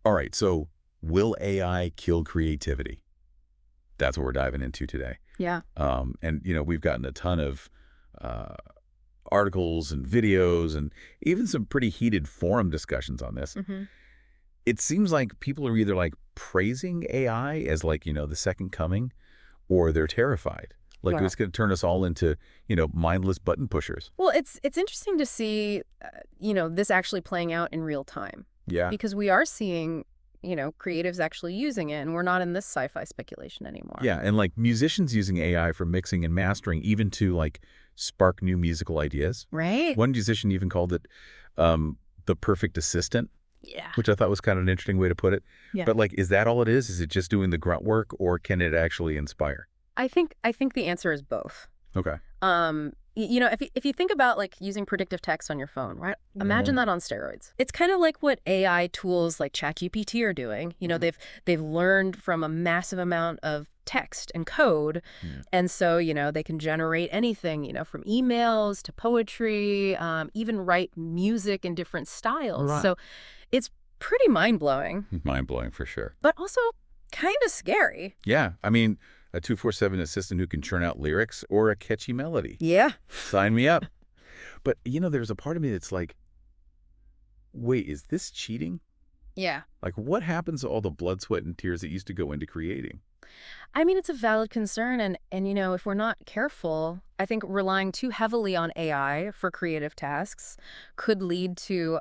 All right, so will AI kill creativity? That's what we're diving into today. Yeah. And, we've gotten a ton of uh, articles and videos and even some pretty heated forum discussions on this. hmm It seems like people are either like praising AI as like, the second coming, or they're terrified. Like Well, it's going to turn us all into, mindless button pushers. well, it's interesting to see, this actually playing out in real time Yeah. because we are seeing, creatives actually using it, and we're not in this sci-fi speculation anymore. Yeah. And like musicians using AI for mixing and mastering, even to like spark new musical ideas. Right? One musician even called it the perfect assistant, Yeah. which I thought was kind of an interesting way to put it. Yeah. But like, is that all it is? Is it just doing the grunt work, or can it actually inspire? I think the answer is both. Okay. If you think about like using predictive text on your phone, right? Imagine that on steroids. It's kind of like what AI tools like ChatGPT are doing. They've learned from a massive amount of text and code, Yeah. and so they can generate anything, from emails to poetry, even write music in different styles. Right. So it's pretty mind blowing, Mind blowing for sure. but also kind of scary. Yeah. I mean, a 24/7 assistant who can churn out lyrics or a catchy melody. Yeah. Sign me up. But, there's a part of me that's like, wait, is this cheating? Yeah. Like, what happens to all the blood, sweat, and tears that used to go into creating? I mean, it's a valid concern, and if we're not careful, I think relying too heavily on AI for creative tasks could lead to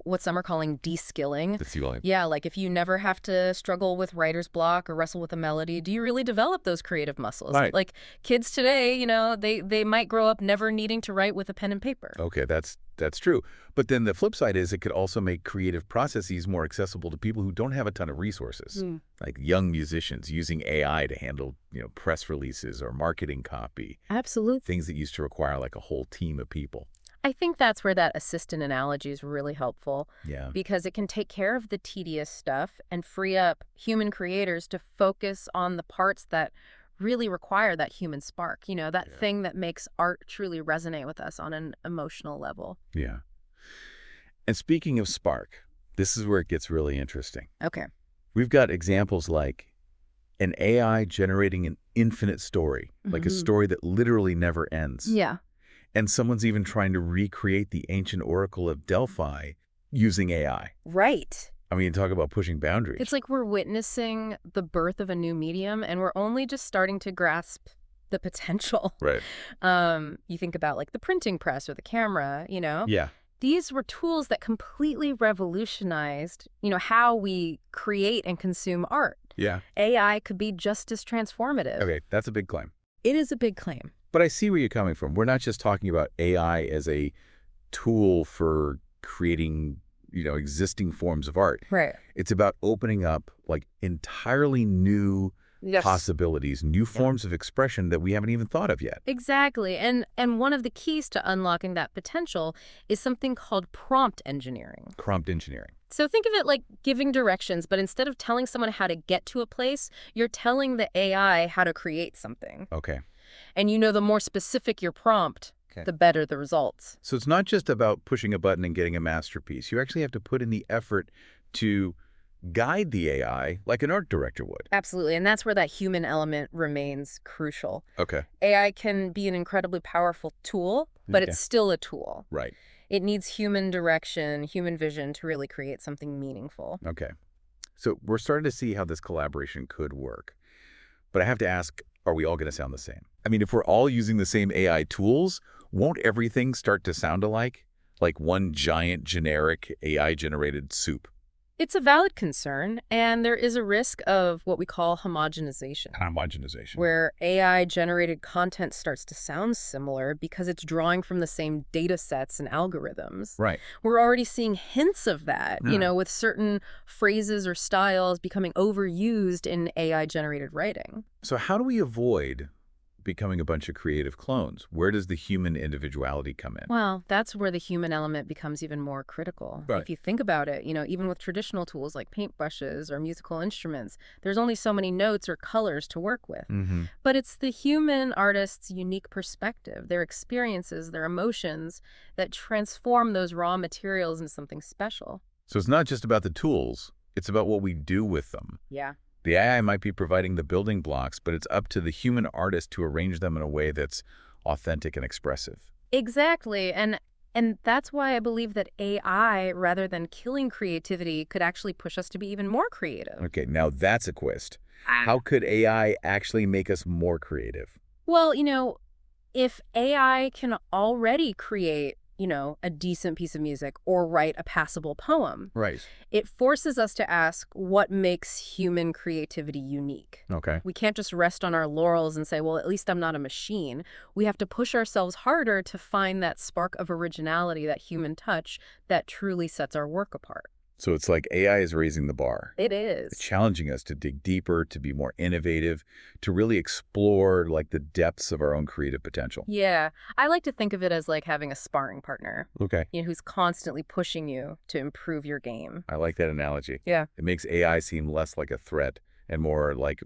what some are calling de-skilling. That's you like, Yeah, like if you never have to struggle with writer's block or wrestle with a melody, do you really develop those creative muscles? right. Like kids today, they might grow up never needing to write with a pen and paper. Okay, that's true. But then the flip side is it could also make creative processes more accessible to people who don't have a ton of resources, Mm. like young musicians using AI to handle, press releases or marketing copy, Absolutely. things that used to require like a whole team of people. I think that's where that assistant analogy is really helpful Yeah. because it can take care of the tedious stuff and free up human creators to focus on the parts that really require that human spark, that Yeah. thing that makes art truly resonate with us on an emotional level. Yeah. And speaking of spark, this is where it gets really interesting. Okay. We've got examples like an AI generating an infinite story, like a Mhm. story that literally never ends. Yeah. And someone's even trying to recreate the ancient oracle of Delphi using AI. Right. I mean, talk about pushing boundaries. It's like we're witnessing the birth of a new medium and we're only just starting to grasp the potential. Right. You think about like the printing press or the camera, Yeah. These were tools that completely revolutionized, how we create and consume art. Yeah. AI could be just as transformative. Okay, that's a big claim. It is a big claim. But I see where you're coming from. We're not just talking about AI as a tool for creating, existing forms of art. Right. It's about opening up like entirely new Yes. possibilities, new forms of expression that we haven't even thought of yet. Exactly. And one of the keys to unlocking that potential is something called prompt engineering. Prompt engineering. So think of it like giving directions, but instead of telling someone how to get to a place, you're telling the AI how to create something. Okay. And the more specific your prompt, Okay. the better the results. So it's not just about pushing a button and getting a masterpiece. You actually have to put in the effort to guide the AI like an art director would. Absolutely. And that's where that human element remains crucial. Okay. AI can be an incredibly powerful tool, but Okay. it's still a tool. Right. It needs human direction, human vision to really create something meaningful. Okay. So we're starting to see how this collaboration could work. But I have to ask, are we all going to sound the same? I mean, if we're all using the same AI tools, won't everything start to sound alike? Like one giant generic AI-generated soup? It's a valid concern, and there is a risk of what we call homogenization, Homogenization. where AI-generated content starts to sound similar because it's drawing from the same data sets and algorithms. Right. We're already seeing hints of that, Yeah. with certain phrases or styles becoming overused in AI-generated writing. So how do we avoid becoming a bunch of creative clones? Where does the human individuality come in? Well, that's where the human element becomes even more critical. Right. If you think about it, even with traditional tools like paintbrushes or musical instruments, there's only so many notes or colors to work with. Mm-hmm. But it's the human artist's unique perspective, their experiences, their emotions that transform those raw materials into something special. So it's not just about the tools, it's about what we do with them. Yeah. The AI might be providing the building blocks, but it's up to the human artist to arrange them in a way that's authentic and expressive. Exactly. And that's why I believe that AI, rather than killing creativity, could actually push us to be even more creative. Okay, now that's a twist. How could AI actually make us more creative? Well, if AI can already create, a decent piece of music or write a passable poem, Right. it forces us to ask what makes human creativity unique. Okay. We can't just rest on our laurels and say, well, at least I'm not a machine. We have to push ourselves harder to find that spark of originality, that human touch that truly sets our work apart. So it's like AI is raising the bar. It It's is. challenging us to dig deeper, to be more innovative, to really explore like the depths of our own creative potential. Yeah. I like to think of it as like having a sparring partner, Okay. who's constantly pushing you to improve your game. I like that analogy. Yeah. It makes AI seem less like a threat and more like,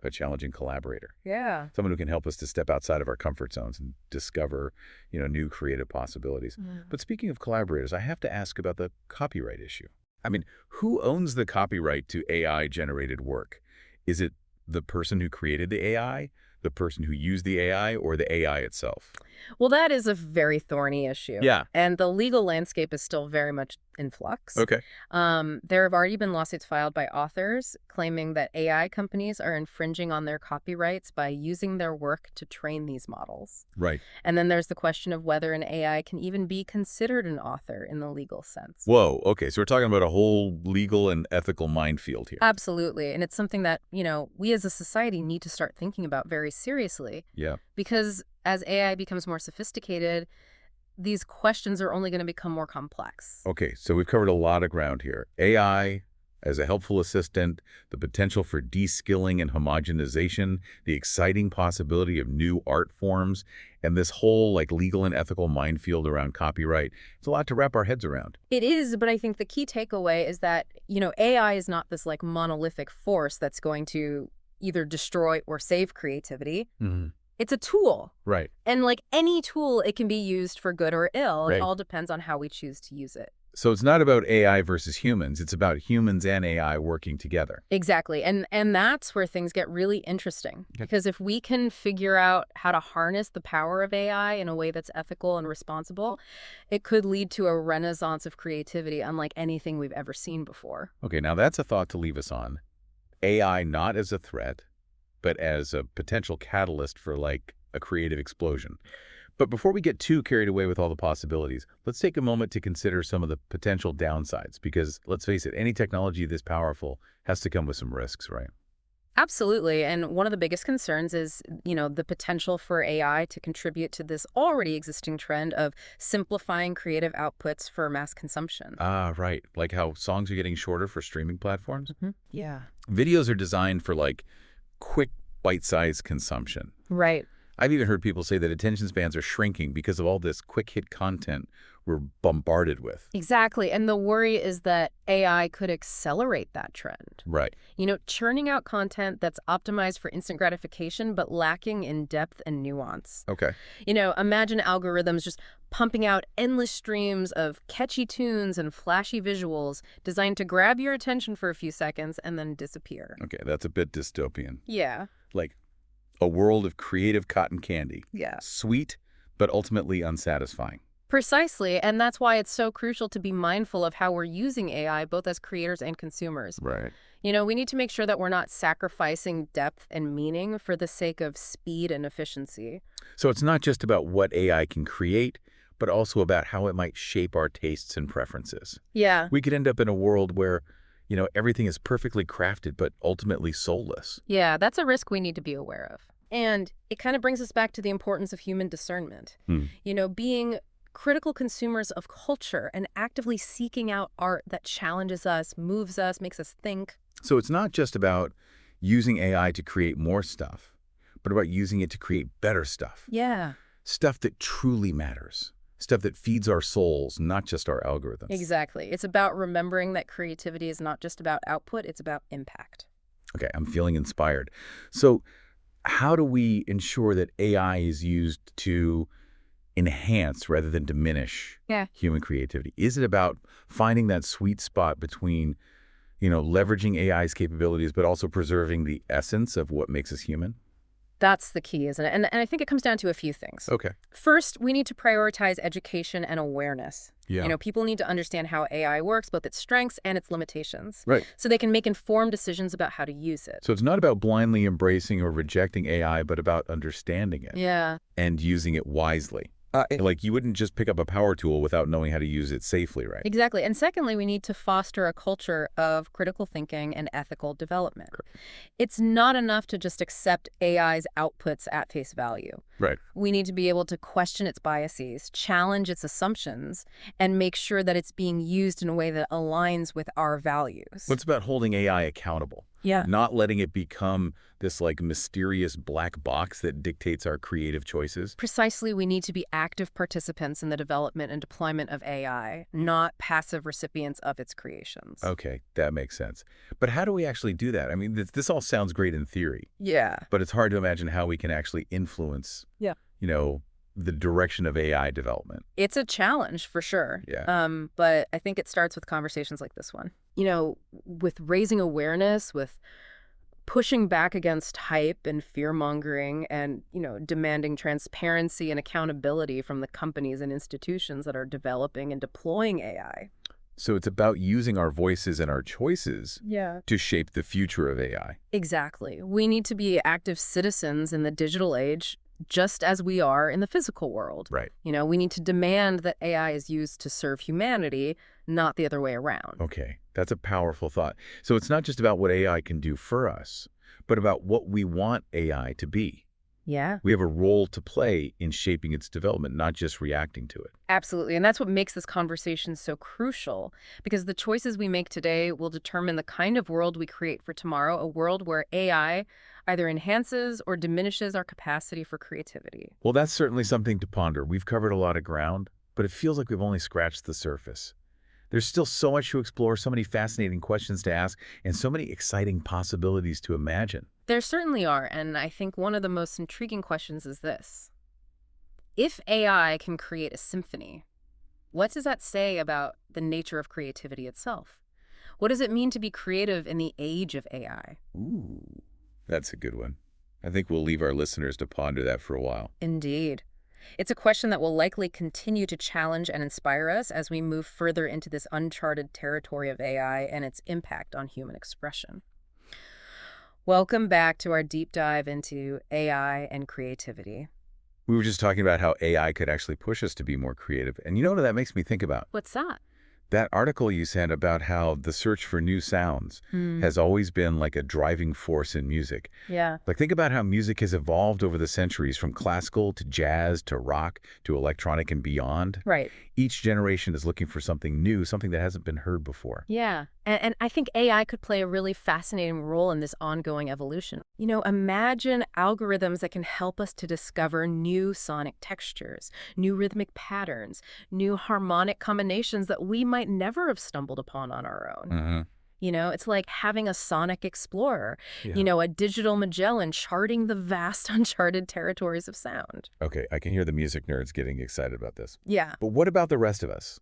a challenging collaborator. Yeah. Someone who can help us to step outside of our comfort zones and discover, new creative possibilities. But speaking of collaborators, I have to ask about the copyright issue. I mean, who owns the copyright to AI-generated work? Is it the person who created the AI, the person who used the AI, or the AI itself? Well, that is a very thorny issue. Yeah. And the legal landscape is still very much in flux. Okay. There have already been lawsuits filed by authors claiming that AI companies are infringing on their copyrights by using their work to train these models. Right. And then there's the question of whether an AI can even be considered an author in the legal sense. Whoa. Okay. So we're talking about a whole legal and ethical minefield here. Absolutely. And it's something that, we as a society need to start thinking about very seriously. Yeah. Because as AI becomes more sophisticated, these questions are only going to become more complex. Okay. So we've covered a lot of ground here. AI as a helpful assistant, the potential for de-skilling and homogenization, the exciting possibility of new art forms, and this whole legal and ethical minefield around copyright. It's a lot to wrap our heads around. It is, but I think the key takeaway is that, AI is not this monolithic force that's going to either destroy or save creativity. Mm-hmm. It's a tool. Right. And like any tool, it can be used for good or ill. Right. It all depends on how we choose to use it. So it's not about AI versus humans. It's about humans and AI working together. Exactly. And that's where things get really interesting. Okay. Because if we can figure out how to harness the power of AI in a way that's ethical and responsible, it could lead to a renaissance of creativity unlike anything we've ever seen before. Okay, now that's a thought to leave us on. AI not as a threat, but as a potential catalyst for a creative explosion. But before we get too carried away with all the possibilities, let's take a moment to consider some of the potential downsides, because let's face it, any technology this powerful has to come with some risks, right? Absolutely. And one of the biggest concerns is, the potential for AI to contribute to this already existing trend of simplifying creative outputs for mass consumption. Ah, right. Like how songs are getting shorter for streaming platforms. Yeah. Videos are designed for quick bite-sized consumption. Right. I've even heard people say that attention spans are shrinking because of all this quick-hit content we're bombarded with. Exactly. And the worry is that AI could accelerate that trend. Right. Churning out content that's optimized for instant gratification, but lacking in depth and nuance. Okay. Imagine algorithms just pumping out endless streams of catchy tunes and flashy visuals designed to grab your attention for a few seconds and then disappear. Okay, that's a bit dystopian. Yeah. Like a world of creative cotton candy. Yeah. Sweet, but ultimately unsatisfying. Precisely, and that's why it's so crucial to be mindful of how we're using AI, both as creators and consumers. Right. We need to make sure that we're not sacrificing depth and meaning for the sake of speed and efficiency. So it's not just about what AI can create, but also about how it might shape our tastes and preferences. Yeah. We could end up in a world where, everything is perfectly crafted, but ultimately soulless. Yeah, that's a risk we need to be aware of. And it kind of brings us back to the importance of human discernment. Being critical consumers of culture and actively seeking out art that challenges us, moves us, makes us think. So it's not just about using AI to create more stuff, but about using it to create better stuff. Yeah. Stuff that truly matters. Stuff that feeds our souls, not just our algorithms. Exactly. It's about remembering that creativity is not just about output, it's about impact. Okay, I'm feeling inspired. So how do we ensure that AI is used to enhance rather than diminish Yeah. human creativity? Is it about finding that sweet spot between, leveraging AI's capabilities, but also preserving the essence of what makes us human? That's the key, isn't it? And I think it comes down to a few things. Okay. First, we need to prioritize education and awareness. Yeah. People need to understand how AI works, both its strengths and its limitations, Right. so they can make informed decisions about how to use it. So it's not about blindly embracing or rejecting AI, but about understanding it Yeah, and using it wisely. Like you wouldn't just pick up a power tool without knowing how to use it safely, right? exactly. And secondly, we need to foster a culture of critical thinking and ethical development. It's not enough to just accept AI's outputs at face value. Right. We need to be able to question its biases, challenge its assumptions, and make sure that it's being used in a way that aligns with our values. What's about holding AI accountable? Yeah. Not letting it become this mysterious black box that dictates our creative choices? Precisely, we need to be active participants in the development and deployment of AI, not passive recipients of its creations. Okay, that makes sense. But how do we actually do that? I mean, this all sounds great in theory, Yeah. but it's hard to imagine how we can actually influence, Yeah. the direction of AI development. It's a challenge for sure. Yeah. But I think it starts with conversations like this one. With raising awareness, with pushing back against hype and fear-mongering and, demanding transparency and accountability from the companies and institutions that are developing and deploying AI. So it's about using our voices and our choices Yeah. to shape the future of AI. Exactly. We need to be active citizens in the digital age, just as we are in the physical world. Right. We need to demand that AI is used to serve humanity, not the other way around. Okay, that's a powerful thought. So it's not just about what AI can do for us, but about what we want AI to be. Yeah. We have a role to play in shaping its development, not just reacting to it. Absolutely. And that's what makes this conversation so crucial, because the choices we make today will determine the kind of world we create for tomorrow, a world where AI either enhances or diminishes our capacity for creativity. Well, that's certainly something to ponder. We've covered a lot of ground, but it feels like we've only scratched the surface. There's still so much to explore, so many fascinating questions to ask, and so many exciting possibilities to imagine. There certainly are, and I think one of the most intriguing questions is this. If AI can create a symphony, what does that say about the nature of creativity itself? What does it mean to be creative in the age of AI? Ooh, that's a good one. I think we'll leave our listeners to ponder that for a while. Indeed. It's a question that will likely continue to challenge and inspire us as we move further into this uncharted territory of AI and its impact on human expression. Welcome back to our deep dive into AI and creativity. We were just talking about how AI could actually push us to be more creative. And you know what that makes me think about? What's that? That article you sent about how the search for new sounds has always been like a driving force in music. Yeah. Like, think about how music has evolved over the centuries, from classical to jazz to rock to electronic and beyond. Right. Each generation is looking for something new, something that hasn't been heard before. Yeah. And I think AI could play a really fascinating role in this ongoing evolution. Imagine algorithms that can help us to discover new sonic textures, new rhythmic patterns, new harmonic combinations that we might never have stumbled upon on our own. It's like having a sonic explorer, Yeah. a digital Magellan charting the vast uncharted territories of sound. Okay, I can hear the music nerds getting excited about this. Yeah. But what about the rest of us?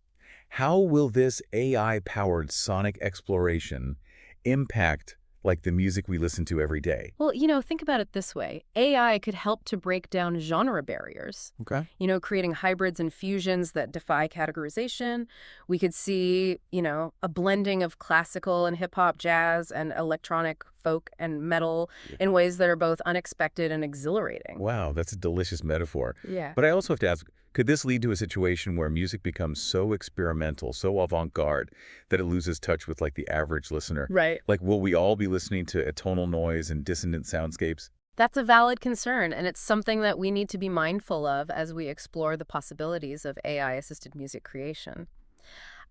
How will this AI-powered sonic exploration impact the music we listen to every day? Well, think about it this way. AI could help to break down genre barriers, Okay. creating hybrids and fusions that defy categorization. We could see, a blending of classical and hip-hop, jazz, and electronic folk and metal in ways that are both unexpected and exhilarating. Wow, that's a delicious metaphor. Yeah. But I also have to ask, could this lead to a situation where music becomes so experimental, so avant-garde, that it loses touch with the average listener? Right. Will we all be listening to atonal noise and dissonant soundscapes? That's a valid concern, and it's something that we need to be mindful of as we explore the possibilities of AI-assisted music creation.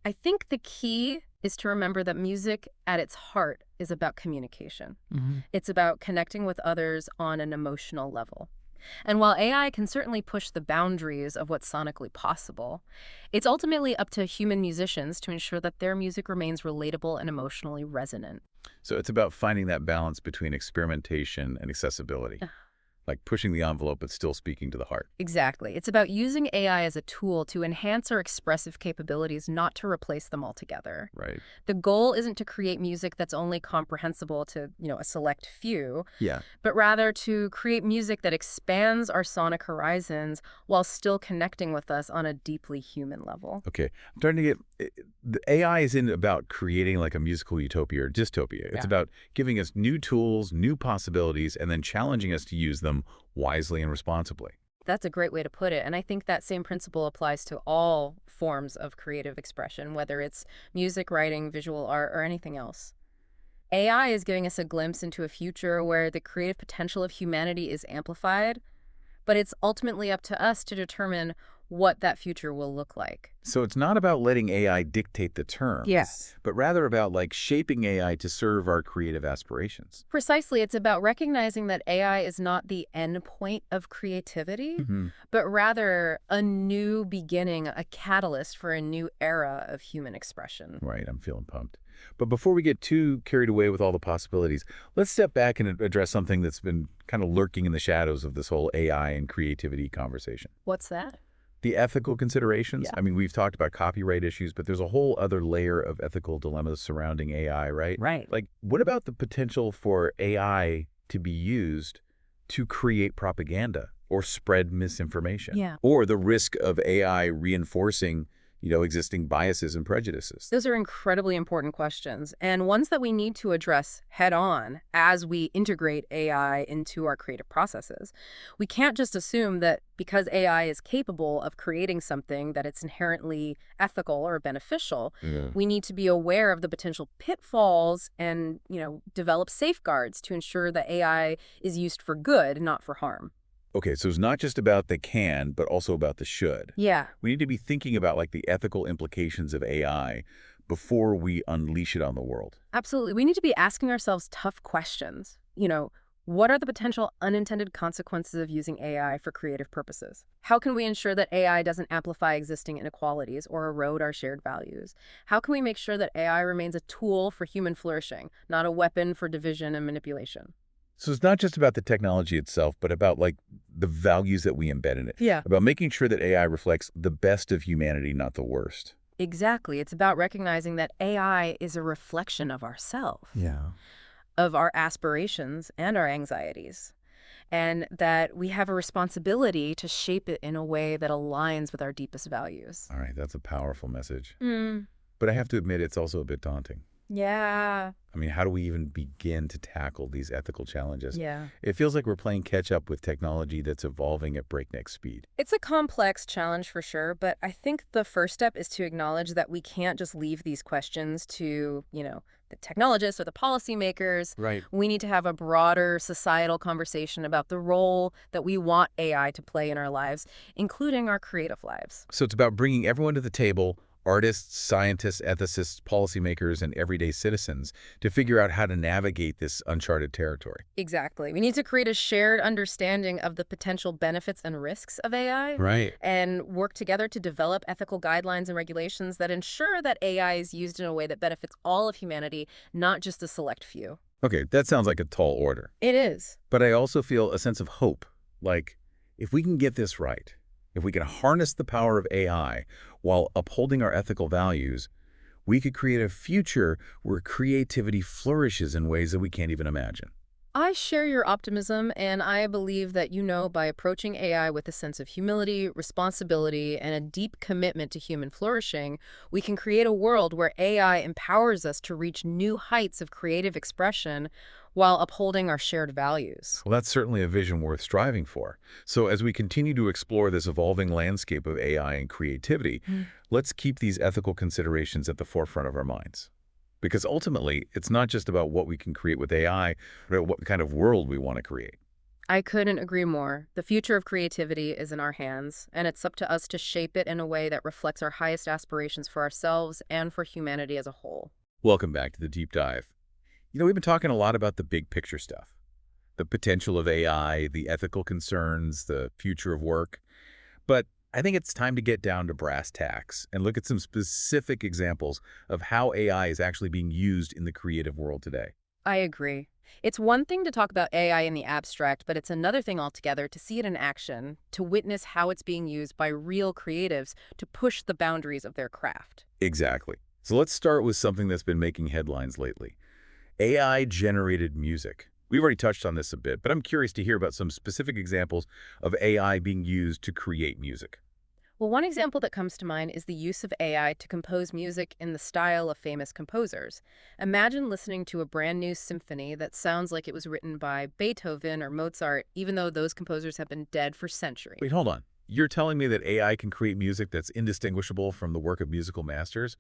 I think the key is to remember that music at its heart is about communication. It's about connecting with others on an emotional level. And while AI can certainly push the boundaries of what's sonically possible, it's ultimately up to human musicians to ensure that their music remains relatable and emotionally resonant. So it's about finding that balance between experimentation and accessibility. like pushing the envelope but still speaking to the heart. Exactly. It's about using AI as a tool to enhance our expressive capabilities, not to replace them altogether. Right. The goal isn't to create music that's only comprehensible to, a select few, Yeah. but rather to create music that expands our sonic horizons while still connecting with us on a deeply human level. Okay. I'm starting to get the AI isn't about creating like a musical utopia or dystopia. It's Yeah. about giving us new tools, new possibilities, and then challenging us to use them wisely and responsibly. That's a great way to put it. And I think that same principle applies to all forms of creative expression, whether it's music, writing, visual art, or anything else. AI is giving us a glimpse into a future where the creative potential of humanity is amplified, but it's ultimately up to us to determine what that future will look like. So it's not about letting AI dictate the terms, Yes. but rather about like shaping AI to serve our creative aspirations. Precisely, it's about recognizing that AI is not the end point of creativity, Hmm. but rather a new beginning, a catalyst for a new era of human expression. Right, I'm feeling pumped. But before we get too carried away with all the possibilities, let's step back and address something that's been kind of lurking in the shadows of this whole AI and creativity conversation. What's that? The ethical considerations. Yeah. I mean, we've talked about copyright issues, but there's a whole other layer of ethical dilemmas surrounding AI, right? Right. Like, what about the potential for AI to be used to create propaganda or spread misinformation? Yeah. Or the risk of AI reinforcing, existing biases and prejudices? Those are incredibly important questions, and ones that we need to address head on as we integrate AI into our creative processes. We can't just assume that because AI is capable of creating something that it's inherently ethical or beneficial. Yeah. We need to be aware of the potential pitfalls and, develop safeguards to ensure that AI is used for good, not for harm. Okay, so it's not just about the can, but also about the should. Yeah. We need to be thinking about like the ethical implications of AI before we unleash it on the world. Absolutely. We need to be asking ourselves tough questions. What are the potential unintended consequences of using AI for creative purposes? How can we ensure that AI doesn't amplify existing inequalities or erode our shared values? How can we make sure that AI remains a tool for human flourishing, not a weapon for division and manipulation? So it's not just about the technology itself, but about like the values that we embed in it. Yeah. About making sure that AI reflects the best of humanity, not the worst. Exactly. It's about recognizing that AI is a reflection of ourselves, Yeah. of our aspirations and our anxieties, and that we have a responsibility to shape it in a way that aligns with our deepest values. All right, that's a powerful message. Mm, But I have to admit, it's also a bit daunting. yeah. I mean, how do we even begin to tackle these ethical challenges? Yeah. It feels like we're playing catch up with technology that's evolving at breakneck speed. It's a complex challenge for sure, but I think the first step is to acknowledge that we can't just leave these questions to, the technologists or the policymakers. Right. We need to have a broader societal conversation about the role that we want AI to play in our lives, including our creative lives. So it's about bringing everyone to the table, artists, scientists, ethicists, policymakers, and everyday citizens, to figure out how to navigate this uncharted territory. Exactly. We need to create a shared understanding of the potential benefits and risks of AI. Right. And work together to develop ethical guidelines and regulations that ensure that AI is used in a way that benefits all of humanity, not just a select few. Okay, that sounds like a tall order. It is. But I also feel a sense of hope. Like, if we can get this right, if we can harness the power of AI while upholding our ethical values, we could create a future where creativity flourishes in ways that we can't even imagine. I share your optimism, and I believe that, by approaching AI with a sense of humility, responsibility, and a deep commitment to human flourishing, we can create a world where AI empowers us to reach new heights of creative expression while upholding our shared values. Well, that's certainly a vision worth striving for. So as we continue to explore this evolving landscape of AI and creativity, let's keep these ethical considerations at the forefront of our minds. Because ultimately, it's not just about what we can create with AI, but what kind of world we want to create. I couldn't agree more. The future of creativity is in our hands, and it's up to us to shape it in a way that reflects our highest aspirations for ourselves and for humanity as a whole. Welcome back to the Deep Dive. We've been talking a lot about the big picture stuff. The potential of AI, the ethical concerns, the future of work. But I think it's time to get down to brass tacks and look at some specific examples of how AI is actually being used in the creative world today. I agree. It's one thing to talk about AI in the abstract, but it's another thing altogether to see it in action, to witness how it's being used by real creatives to push the boundaries of their craft. Exactly. So let's start with something that's been making headlines lately. AI-generated music. We've already touched on this a bit, but I'm curious to hear about some specific examples of AI being used to create music. Well, one example that comes to mind is the use of AI to compose music in the style of famous composers. Imagine listening to a brand new symphony that sounds like it was written by Beethoven or Mozart, even though those composers have been dead for centuries. Wait, hold on. You're telling me that AI can create music that's indistinguishable from the work of musical masters?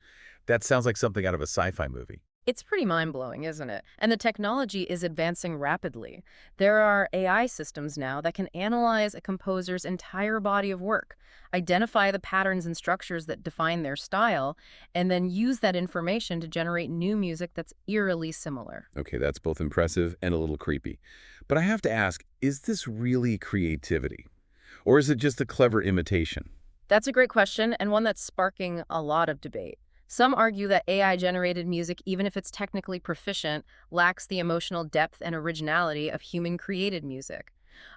That sounds like something out of a sci-fi movie. It's pretty mind-blowing, isn't it? And the technology is advancing rapidly. There are AI systems now that can analyze a composer's entire body of work, identify the patterns and structures that define their style, and then use that information to generate new music that's eerily similar. Okay, that's both impressive and a little creepy. But I have to ask, is this really creativity? Or is it just a clever imitation? That's a great question, and one that's sparking a lot of debate. Some argue that AI-generated music, even if it's technically proficient, lacks the emotional depth and originality of human-created music.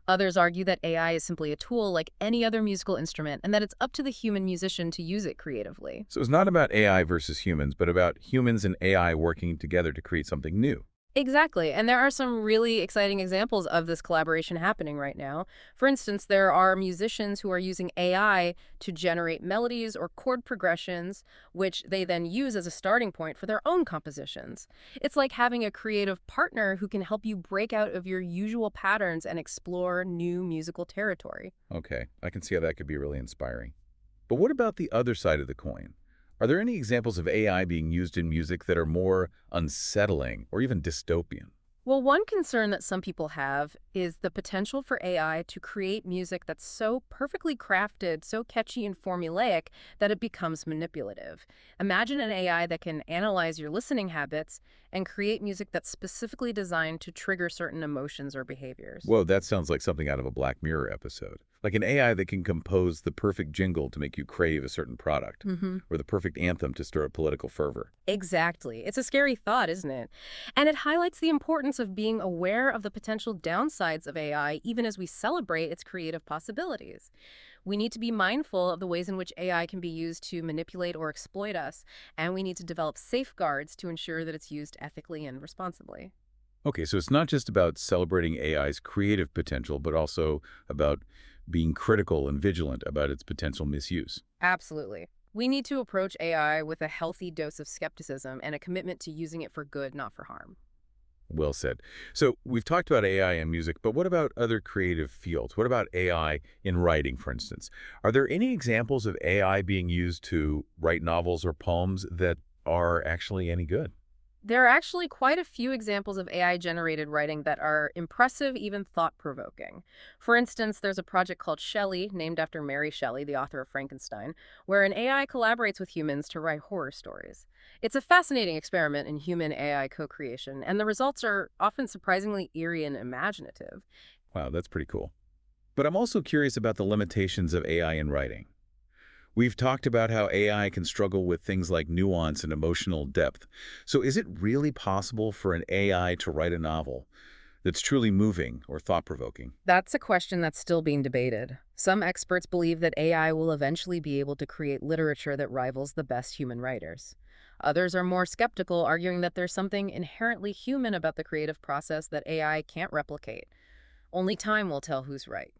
Others argue that AI is simply a tool like any other musical instrument and that it's up to the human musician to use it creatively. So it's not about AI versus humans, but about humans and AI working together to create something new. Exactly. And there are some really exciting examples of this collaboration happening right now. For instance, there are musicians who are using AI to generate melodies or chord progressions, which they then use as a starting point for their own compositions. It's like having a creative partner who can help you break out of your usual patterns and explore new musical territory. Okay, I can see how that could be really inspiring. But what about the other side of the coin? Are there any examples of AI being used in music that are more unsettling or even dystopian? Well, one concern that some people have is the potential for AI to create music that's so perfectly crafted, so catchy and formulaic that it becomes manipulative. Imagine an AI that can analyze your listening habits and create music that's specifically designed to trigger certain emotions or behaviors. Whoa, that sounds like something out of a Black Mirror episode. Like an AI that can compose the perfect jingle to make you crave a certain product, or the perfect anthem to stir up political fervor. Exactly. It's a scary thought, isn't it? And it highlights the importance of being aware of the potential downsides of AI even as we celebrate its creative possibilities. We need to be mindful of the ways in which AI can be used to manipulate or exploit us, and we need to develop safeguards to ensure that it's used ethically and responsibly. Okay, so it's not just about celebrating AI's creative potential, but also about being critical and vigilant about its potential misuse. Absolutely. We need to approach AI with a healthy dose of skepticism and a commitment to using it for good, not for harm. Well said. So we've talked about AI in music, but what about other creative fields? What about AI in writing, for instance? Are there any examples of AI being used to write novels or poems that are actually any good? There are actually quite a few examples of AI-generated writing that are impressive, even thought-provoking. For instance, there's a project called Shelley, named after Mary Shelley, the author of Frankenstein, where an AI collaborates with humans to write horror stories. It's a fascinating experiment in human-AI co-creation, and the results are often surprisingly eerie and imaginative. Wow, that's pretty cool. But I'm also curious about the limitations of AI in writing. We've talked about how AI can struggle with things like nuance and emotional depth. So is it really possible for an AI to write a novel that's truly moving or thought-provoking? That's a question that's still being debated. Some experts believe that AI will eventually be able to create literature that rivals the best human writers. Others are more skeptical, arguing that there's something inherently human about the creative process that AI can't replicate. Only time will tell who's right.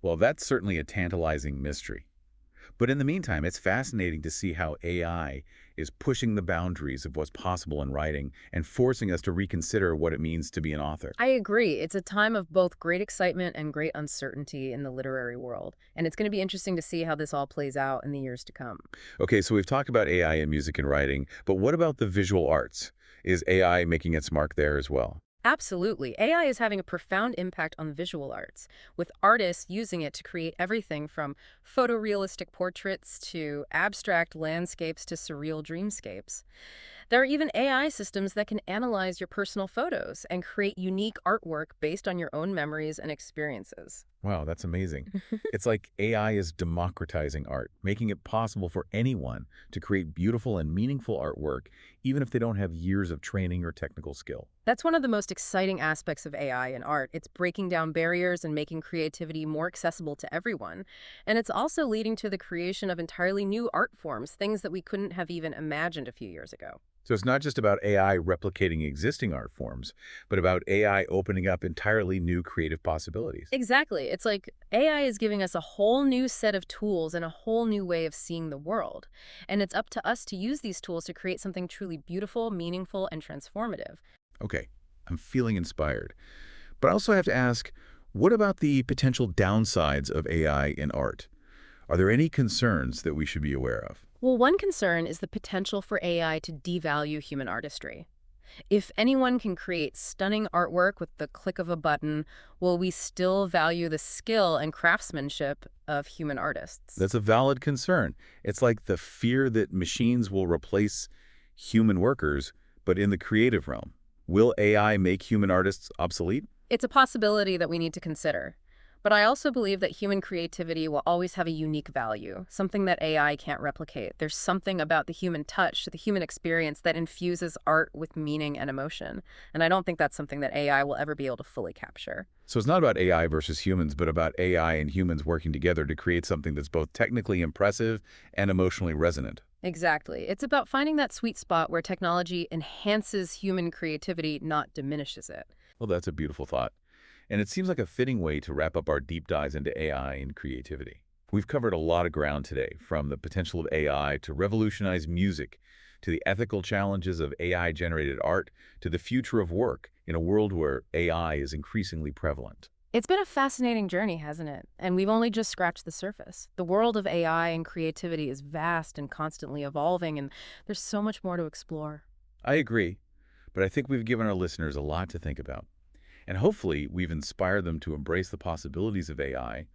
Well, that's certainly a tantalizing mystery. But in the meantime, it's fascinating to see how AI is pushing the boundaries of what's possible in writing and forcing us to reconsider what it means to be an author. I agree. It's a time of both great excitement and great uncertainty in the literary world. And it's going to be interesting to see how this all plays out in the years to come. Okay, so we've talked about AI in music and writing, but what about the visual arts? Is AI making its mark there as well? Absolutely. AI is having a profound impact on visual arts, with artists using it to create everything from photorealistic portraits to abstract landscapes to surreal dreamscapes. There are even AI systems that can analyze your personal photos and create unique artwork based on your own memories and experiences. Wow, that's amazing. It's like AI is democratizing art, making it possible for anyone to create beautiful and meaningful artwork, even if they don't have years of training or technical skill. That's one of the most exciting aspects of AI in art. It's breaking down barriers and making creativity more accessible to everyone. And it's also leading to the creation of entirely new art forms, things that we couldn't have even imagined a few years ago. So it's not just about AI replicating existing art forms, but about AI opening up entirely new creative possibilities. Exactly. It's like AI is giving us a whole new set of tools and a whole new way of seeing the world. And it's up to us to use these tools to create something truly beautiful, meaningful, and transformative. Okay, I'm feeling inspired. But I also have to ask, what about the potential downsides of AI in art? Are there any concerns that we should be aware of? Well, one concern is the potential for AI to devalue human artistry. If anyone can create stunning artwork with the click of a button, will we still value the skill and craftsmanship of human artists? That's a valid concern. It's like the fear that machines will replace human workers, but in the creative realm. Will AI make human artists obsolete? It's a possibility that we need to consider. But I also believe that human creativity will always have a unique value, something that AI can't replicate. There's something about the human touch, the human experience that infuses art with meaning and emotion. And I don't think that's something that AI will ever be able to fully capture. So it's not about AI versus humans, but about AI and humans working together to create something that's both technically impressive and emotionally resonant. Exactly. It's about finding that sweet spot where technology enhances human creativity, not diminishes it. Well, that's a beautiful thought. And it seems like a fitting way to wrap up our deep dives into AI and creativity. We've covered a lot of ground today, from the potential of AI to revolutionize music, to the ethical challenges of AI-generated art, to the future of work in a world where AI is increasingly prevalent. It's been a fascinating journey, hasn't it? And we've only just scratched the surface. The world of AI and creativity is vast and constantly evolving, and there's so much more to explore. I agree, but I think we've given our listeners a lot to think about. And hopefully, we've inspired them to embrace the possibilities of AI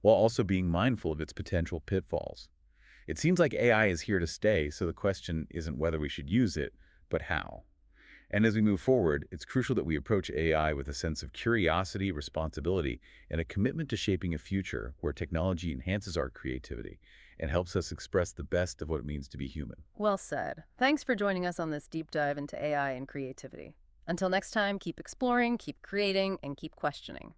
while also being mindful of its potential pitfalls. It seems like AI is here to stay, so the question isn't whether we should use it, but how. And as we move forward, it's crucial that we approach AI with a sense of curiosity, responsibility, and a commitment to shaping a future where technology enhances our creativity and helps us express the best of what it means to be human. Well said. Thanks for joining us on this deep dive into AI and creativity. Until next time, keep exploring, keep creating, and keep questioning.